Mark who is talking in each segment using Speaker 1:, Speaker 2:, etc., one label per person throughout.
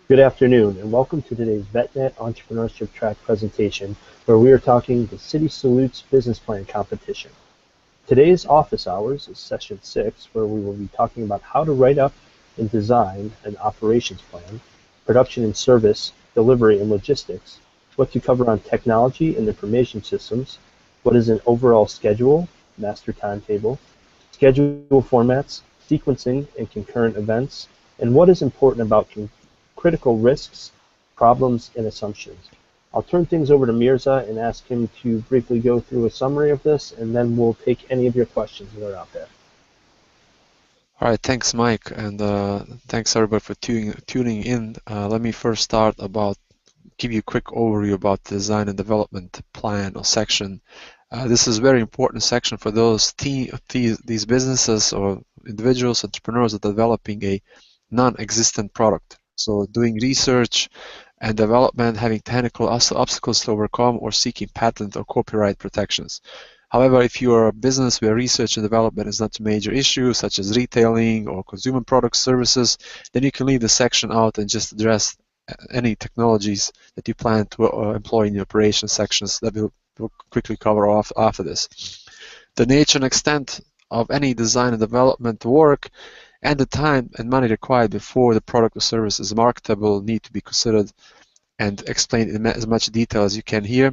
Speaker 1: Good afternoon, and welcome to today's VetNet Entrepreneurship Track presentation, where we are talking the Citi Salutes Business Plan Competition. Today's office hours is session 6, where we will be talking about how to write up and design an operations plan, production and service, delivery and logistics, what to cover on technology and information systems, what is an overall schedule, master timetable, schedule formats, sequencing and concurrent events, and what is important about critical risks, problems, and assumptions. I'll turn things over to Mirza and ask him to briefly go through a summary of this, and then we'll take any of your questions that are out there.
Speaker 2: All right, thanks, Mike, and thanks everybody for tuning in. Let me first start give you a quick overview about the design and development plan or section. This is a very important section for these businesses or individuals, entrepreneurs that are developing a non-existent product. So doing research and development, having technical obstacles to overcome, or seeking patent or copyright protections. However, if you are a business where research and development is not a major issue, such as retailing or consumer product services, then you can leave the section out and just address any technologies that you plan to employ in your operations sections that we'll quickly cover off after this. The nature and extent of any design and development work and the time and money required before the product or service is marketable need to be considered and explained in as much detail as you can here.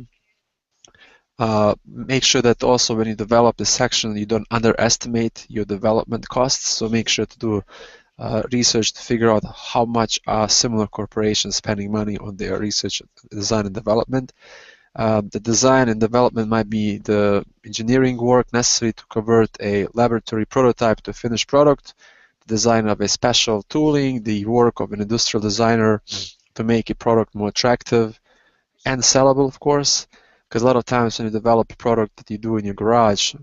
Speaker 2: Make sure that also when you develop this section, you don't underestimate your development costs. So make sure to do research to figure out how much are similar corporations spending money on their research, design, and development. The design and development might be the engineering work necessary to convert a laboratory prototype to a finished product, the design of a special tooling, the work of an industrial designer to make a product more attractive and sellable, of course, because a lot of times when you develop a product that you do in your garage,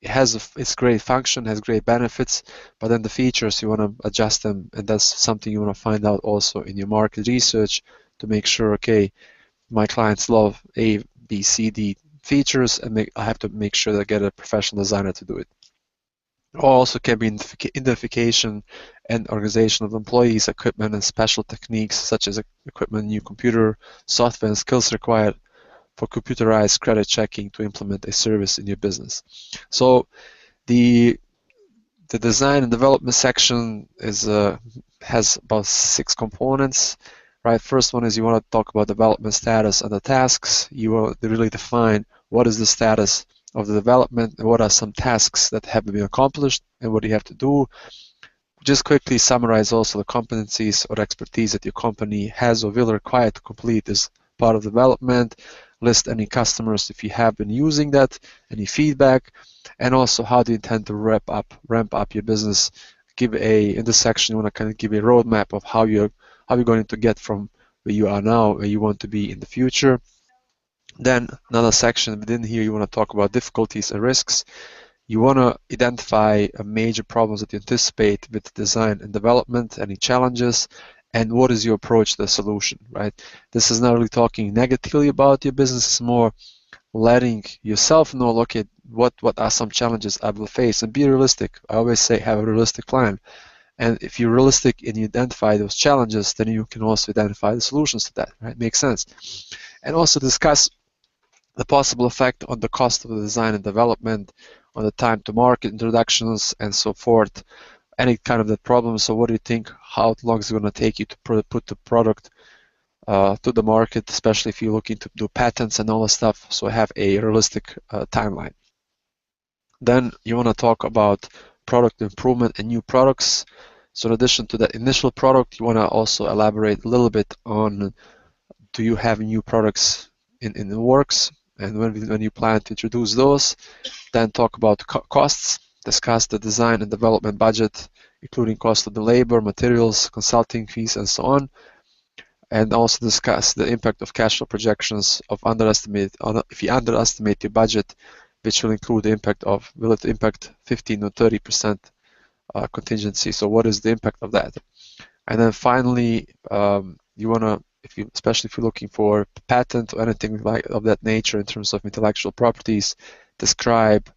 Speaker 2: it has its great function, has great benefits, but then the features you want to adjust them, and that's something you want to find out also in your market research to make sure, okay, my clients love A, B, C, D features, and I have to make sure that I get a professional designer to do it. Also can be identification and organization of employees, equipment, and special techniques such as equipment, new computer, software, and skills required for computerized credit checking to implement a service in your business. So the design and development section has about 6 components. Right, first one is you want to talk about development status and the tasks. You want to really define what is the status of the development and what are some tasks that have been accomplished and what you have to do. Just quickly summarize also the competencies or expertise that your company has or will require to complete this part of development. List any customers if you have been using that, any feedback, and also how do you intend to ramp up your business. In this section you want to kind of give a roadmap of how you're going to get from where you are now where you want to be in the future. Then another section within here, you want to talk about difficulties and risks. You want to identify major problems that you anticipate with design and development, any challenges, and what is your approach to the solution, right? This is not really talking negatively about your business, it's more letting yourself know, look at what are some challenges I will face, and be realistic. I always say have a realistic plan. And if you're realistic and you identify those challenges, then you can also identify the solutions to that, right? Makes sense. And also discuss the possible effect on the cost of the design and development, on the time to market introductions, and so forth. Any kind of that problem. So what do you think, how long is it going to take you to put the product to the market, especially if you're looking to do patents and all that stuff, so have a realistic timeline. Then you want to talk about product improvement and new products. So in addition to that initial product, you want to also elaborate a little bit on, do you have new products in the works, and when you plan to introduce those. Then talk about costs, discuss the design and development budget, including cost of the labor, materials, consulting fees, and so on. And also discuss the impact of cash flow projections if you underestimate your budget, which will include the impact of, will it impact 15 or 30% contingency? So what is the impact of that? And then finally, you want to, especially if you're looking for patent or anything of that nature in terms of intellectual properties, describe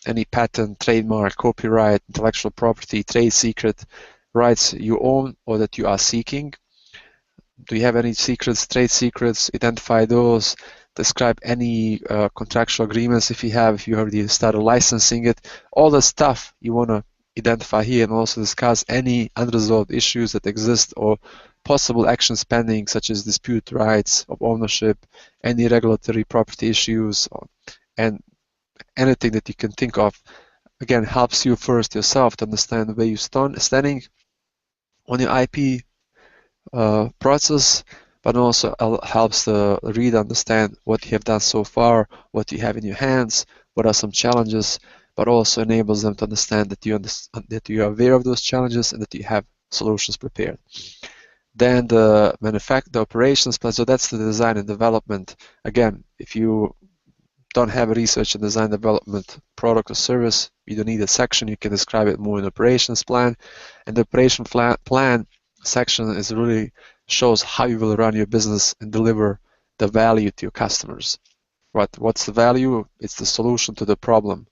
Speaker 2: any patent, trademark, copyright, intellectual property, trade secret rights you own or that you are seeking, Do you have any secrets, trade secrets? Identify those. Describe any contractual agreements if you already started licensing it. All the stuff you want to identify here, and also discuss any unresolved issues that exist or possible actions pending, such as dispute rights of ownership, any regulatory property issues, and anything that you can think of. Again, helps you first yourself to understand where you're standing on your IP process, but also helps the reader understand what you have done so far, what you have in your hands, what are some challenges, but also enables them to understand that you are aware of those challenges and that you have solutions prepared. Then the operations plan, so that's the design and development. Again, if you don't have a research and design development product or service, you don't need a section, you can describe it more in operations plan. And the operation plan section is really shows how you will run your business and deliver the value to your customers. What's the value? It's the solution to the problem.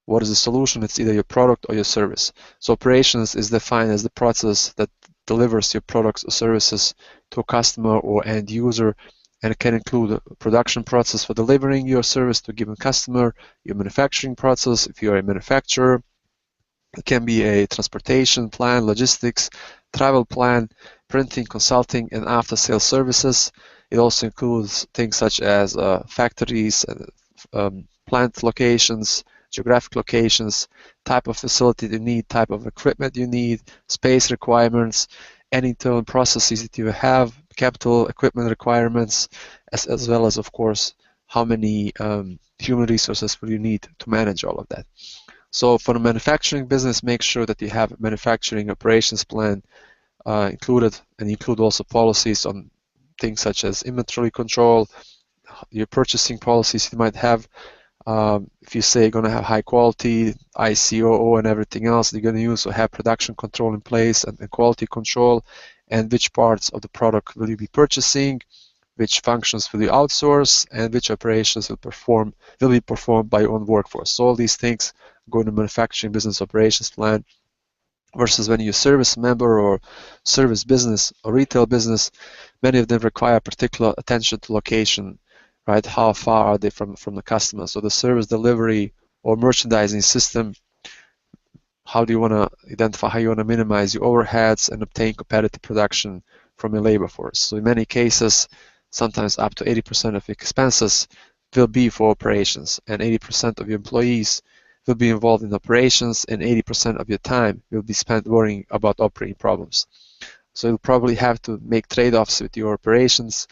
Speaker 2: What is the solution? It's either your product or your service. So operations is defined as the process that delivers your products or services to a customer or end user, and it can include a production process for delivering your service to a given customer, your manufacturing process if you're a manufacturer. It can be a transportation plan, logistics, travel plan, printing, consulting, and after-sales services. It also includes things such as factories, plant locations, geographic locations, type of facility you need, type of equipment you need, space requirements, any internal processes that you have, capital equipment requirements, as well as, of course, how many human resources will you need to manage all of that. So for the manufacturing business, make sure that you have a manufacturing operations plan included, and include also policies on things such as inventory control, your purchasing policies you might have. If you say you're going to have high quality, ICOO and everything else you're going to use, so have production control in place and quality control, and which parts of the product will you be purchasing, which functions will you outsource, and which operations will be performed by your own workforce. So all these things go in the manufacturing business operations plan. Versus when you're a service member or service business or retail business, many of them require particular attention to location, right? How far are they from the customer? So the service delivery or merchandising system, how do you want to identify how you want to minimize your overheads and obtain competitive production from your labor force? So in many cases, sometimes up to 80% of expenses will be for operations, and 80% of your employees will be involved in operations, and 80% of your time will be spent worrying about operating problems. So you'll probably have to make trade-offs with your operations.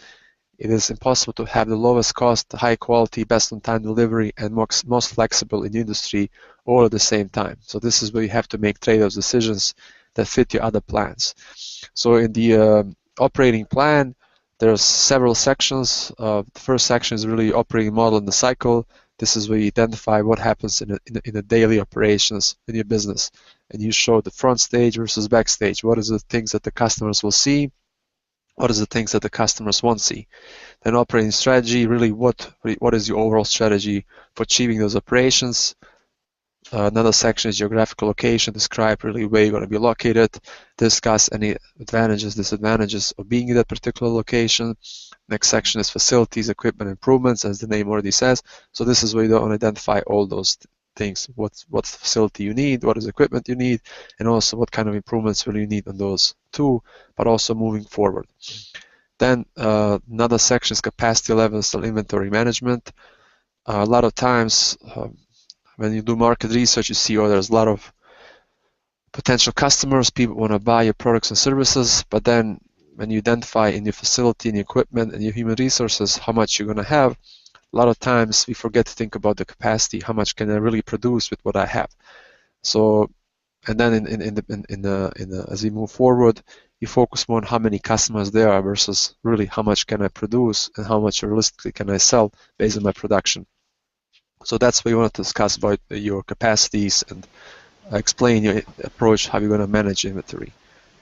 Speaker 2: It is impossible to have the lowest cost, high quality, best on time delivery, and most flexible in the industry all at the same time. So this is where you have to make trade-off decisions that fit your other plans. So in the operating plan, there's several sections. The first section is really operating model in the cycle. This is where you identify what happens in the daily operations in your business, and you show the front stage versus backstage. What is the things that the customers will see? What is the things that the customers won't see? Then operating strategy, really what is your overall strategy for achieving those operations? Another section is geographical location, describe really where you're going to be located, discuss any advantages, disadvantages of being in that particular location. Next section is facilities, equipment improvements, as the name already says. So this is where you don't identify all those things, what's the facility you need, what is equipment you need, and also what kind of improvements will you need on those too, but also moving forward. Then another section is capacity levels and inventory management. A lot of times when you do market research, you see, there's a lot of potential customers, people want to buy your products and services, but then when you identify in your facility and your equipment and your human resources how much you're going to have, a lot of times we forget to think about the capacity, how much can I really produce with what I have. So, and then as we move forward, you focus more on how many customers there are versus really how much can I produce and how much realistically can I sell based on my production. So that's what you want to discuss about your capacities and explain your approach, how you're going to manage inventory.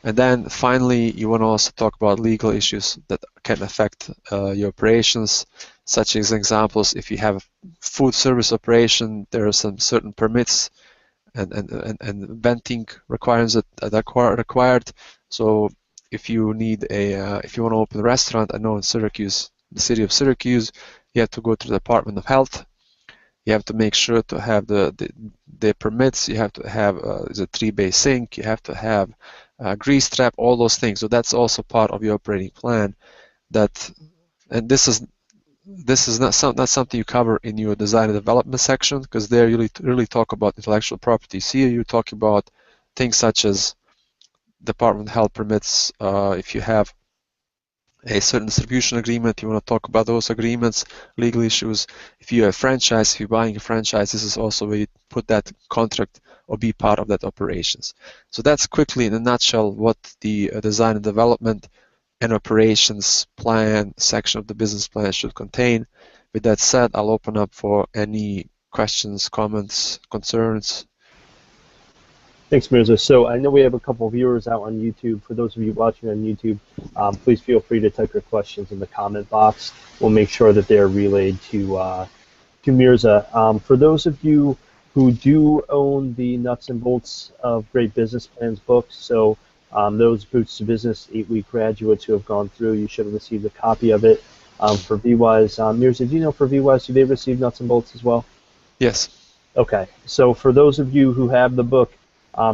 Speaker 2: And then finally, you want to also talk about legal issues that can affect your operations, such as examples, if you have a food service operation, there are some certain permits and venting requirements that are required. So if you need if you want to open a restaurant, I know in Syracuse, the city of Syracuse, you have to go to the Department of Health. You have to make sure to have the permits. You have to have a 3-bay sink. You have to have a grease trap, all those things. So that's also part of your operating plan. And this is not something you cover in your design and development section, because there you really talk about intellectual property. Here you talk about things such as Department of Health permits. If you have a certain distribution agreement, you want to talk about those agreements, legal issues. If you have a franchise, if you're buying a franchise, this is also where you put that contract or be part of that operations. So that's quickly in a nutshell what the design and development and operations plan section of the business plan should contain. With that said, I'll open up for any questions, comments, concerns.
Speaker 1: Thanks, Mirza. So I know we have a couple of viewers out on YouTube. For those of you watching on YouTube, please feel free to type your questions in the comment box. We'll make sure that they're relayed to Mirza. For those of you who do own the Nuts and Bolts of Great Business Plans books, so those Boots to Business 8-week graduates who have gone through, you should have received a copy of it. For VWise, Mirza, do you know for VWise, do they receive Nuts and Bolts as well?
Speaker 2: Yes.
Speaker 1: Okay, so for those of you who have the book,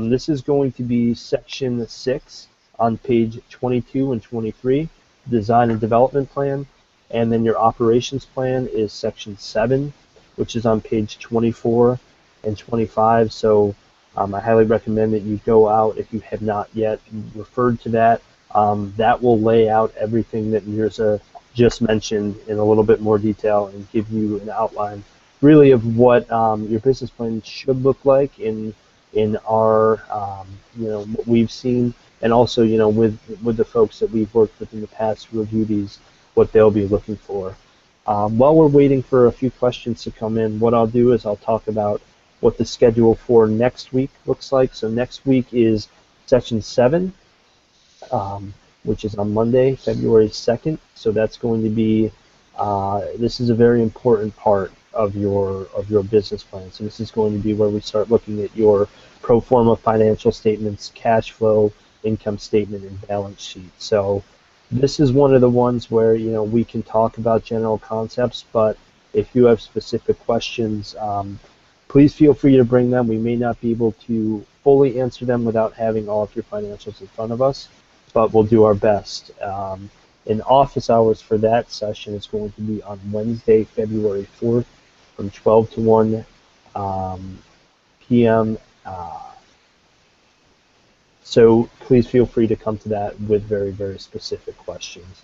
Speaker 1: this is going to be section 6 on page 22 and 23, design and development plan, and then your operations plan is section 7, which is on page 24 and 25. So I highly recommend that you go out if you have not yet referred to that. That will lay out everything that Mirza just mentioned in a little bit more detail and give you an outline really of what your business plan should look like in our what we've seen, and also with the folks that we've worked with in the past who review these, what they'll be looking for. While we're waiting for a few questions to come in, what I'll do is I'll talk about what the schedule for next week looks like. So next week is session 7, which is on Monday, February 2nd. So that's going to be this is a very important part of your business plan. So this is going to be where we start looking at your pro forma financial statements, cash flow, income statement, and balance sheet. So this is one of the ones where we can talk about general concepts, but if you have specific questions, please feel free to bring them. We may not be able to fully answer them without having all of your financials in front of us, but we'll do our best. In office hours for that session is going to be on Wednesday, February 4th, from 12 to 1 p.m. So please feel free to come to that with very, very specific questions.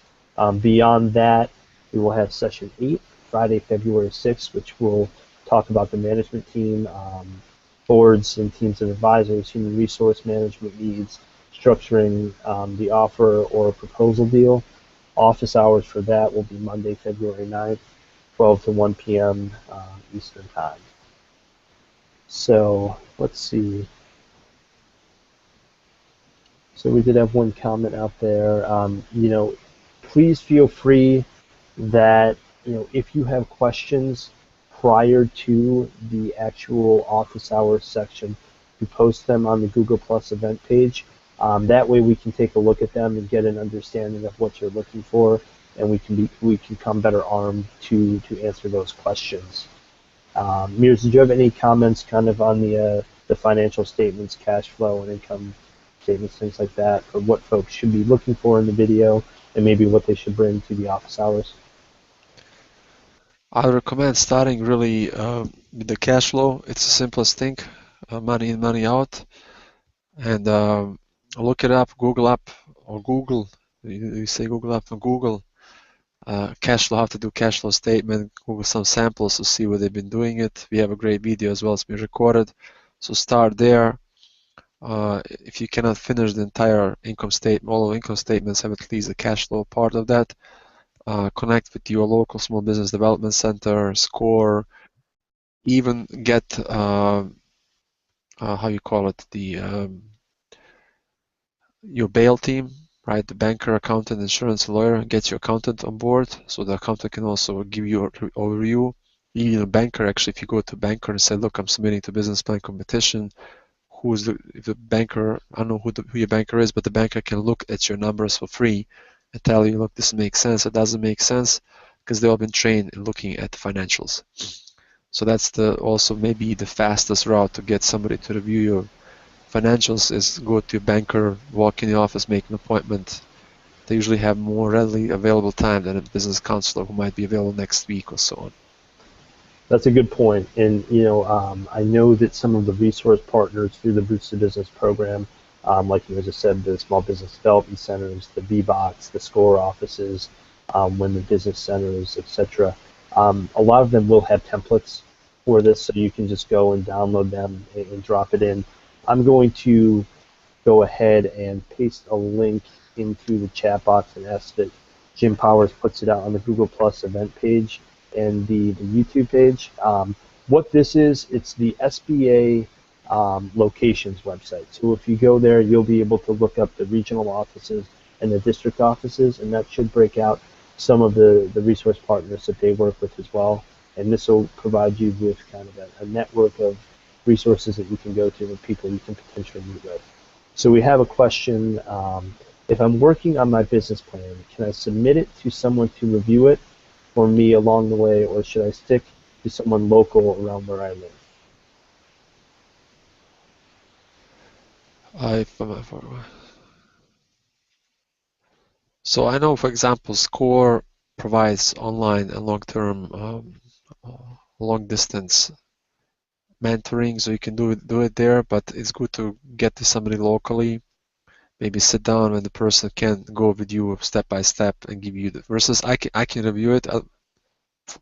Speaker 1: Beyond that, we will have session 8, Friday, February 6th, which will talk about the management team, boards and teams of advisors, human resource management needs, structuring the offer or proposal deal. Office hours for that will be Monday, February 9th, 12 to 1 p.m. Eastern Time. So let's see. So we did have one comment out there. Please feel free that if you have questions prior to the actual office hours section, you post them on the Google Plus event page. That way we can take a look at them and get an understanding of what you're looking for, and we can come better armed to answer those questions. Mirza, did you have any comments kind of on the financial statements, cash flow, and income statements, things like that, for what folks should be looking for in the video and maybe what they should bring to the office hours?
Speaker 2: I recommend starting really with the cash flow. It's the simplest thing, money in, money out, and look it up, Google up, or Google. You say Google up on Google. Cash flow, how to do cash flow statement. Google some samples to see where they've been doing it. We have a great video as well as being recorded. So start there. If you cannot finish the entire income statement, all income statements have at least the cash flow part of that. Connect with your local small business development center, SCORE, even get how you call it, your bail team, right? The banker, accountant, insurance lawyer. Get your accountant on board so the accountant can also give you an overview. Even a banker, actually, if you go to a banker and say, look, I'm submitting to business plan competition, if the banker, I don't know who your banker is, but the banker can look at your numbers for free and tell you, look, this makes sense, it doesn't make sense, because they've all been trained in looking at the financials. So that's also maybe the fastest route to get somebody to review your financials is go to your banker, walk in the office, make an appointment. They usually have more readily available time than a business counselor who might be available next week or so on.
Speaker 1: That's a good point. And, I know that some of the resource partners through the Boots to Business program, like you just said, the small business development centers, the VBOX, the SCORE offices, women business centers, etc. A lot of them will have templates for this, so you can just go and download them and drop it in. I'm going to go ahead and paste a link into the chat box and ask that Jim Powers puts it out on the Google Plus event page and the YouTube page. What this is, it's the SBA locations website. So if you go there, you'll be able to look up the regional offices and the district offices, and that should break out some of the resource partners that they work with as well. And this will provide you with kind of a network of resources that you can go to and people you can potentially meet with. So we have a question. If I'm working on my business plan, can I submit it to someone to review it for me along the way, or should I stick to someone local around where I live?
Speaker 2: So I know, for example, SCORE provides online and long-term, long-distance mentoring, so you can do it there. But it's good to get to somebody locally. Maybe sit down when the person can go with you step by step and give you the versus I can review it.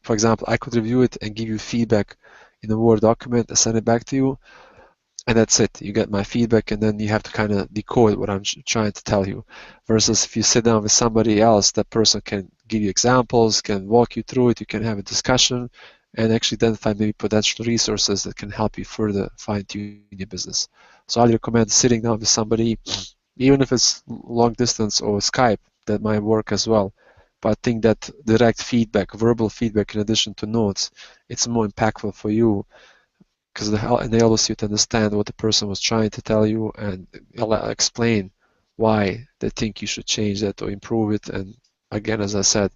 Speaker 2: For example, I could review it and give you feedback in a Word document and send it back to you, and that's it. You get my feedback, and then you have to kind of decode what I'm trying to tell you. Versus if you sit down with somebody else, that person can give you examples, can walk you through it, you can have a discussion, and actually identify maybe potential resources that can help you further fine-tune your business. So I'd recommend sitting down with somebody, even if it's long distance or Skype, that might work as well. But I think that direct feedback, verbal feedback in addition to notes, it's more impactful for you because it enables you to understand what the person was trying to tell you and explain why they think you should change that or improve it. And again, as I said,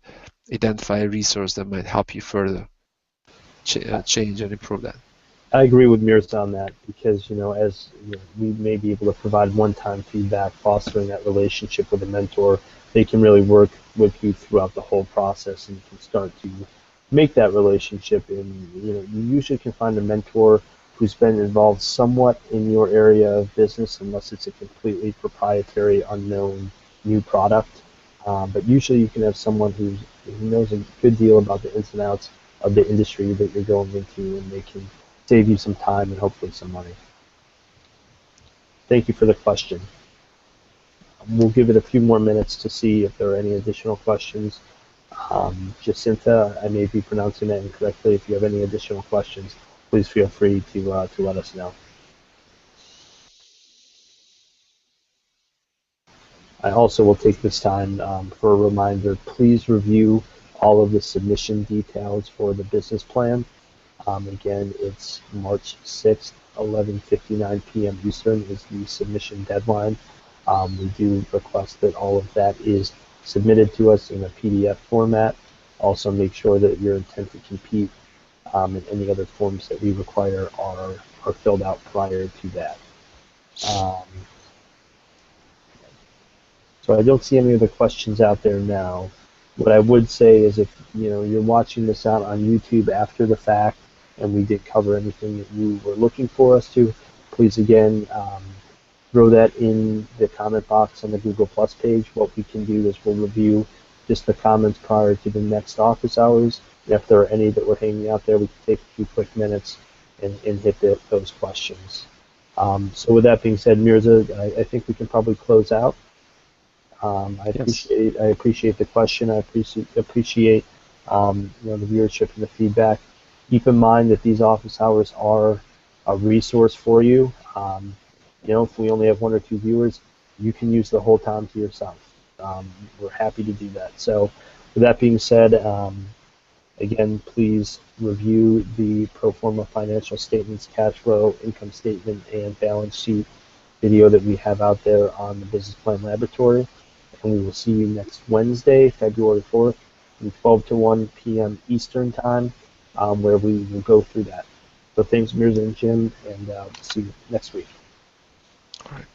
Speaker 2: identify a resource that might help you further change and improve that.
Speaker 1: I agree with Mirza on that because, as we may be able to provide one-time feedback, fostering that relationship with a mentor, they can really work with you throughout the whole process, and you can start to make that relationship. And you usually can find a mentor who's been involved somewhat in your area of business, unless it's a completely proprietary, unknown new product. But usually you can have someone who knows a good deal about the ins and outs of the industry that you're going into, and they can save you some time and hopefully some money. Thank you for the question. We'll give it a few more minutes to see if there are any additional questions. Jacinta, I may be pronouncing that incorrectly. If you have any additional questions, please feel free to let us know. I also will take this time for a reminder, please review all of the submission details for the business plan. Again, it's March 6th, 11:59 p.m. Eastern is the submission deadline. We do request that all of that is submitted to us in a PDF format. Also make sure that your intent to compete and any other forms that we require are filled out prior to that. So I don't see any other questions out there now. What I would say is if you're watching this out on YouTube after the fact and we did cover anything that you were looking for us to, please again throw that in the comment box on the Google Plus page. What we can do is we'll review just the comments prior to the next office hours. And if there are any that were hanging out there, we can take a few quick minutes and hit those questions. So with that being said, Mirza, I think we can probably close out. I appreciate the question. I appreciate the viewership and the feedback. Keep in mind that these office hours are a resource for you. If we only have 1 or 2 viewers, you can use the whole time to yourself. We're happy to do that. So with that being said, Again, please review the pro forma financial statements, cash flow, income statement, and balance sheet video that we have out there on the Business Plan Laboratory. And we will see you next Wednesday, February 4th, from 12 to 1 p.m. Eastern Time, where we will go through that. So thanks, Mirza and Jim, and see you next week.
Speaker 2: All right.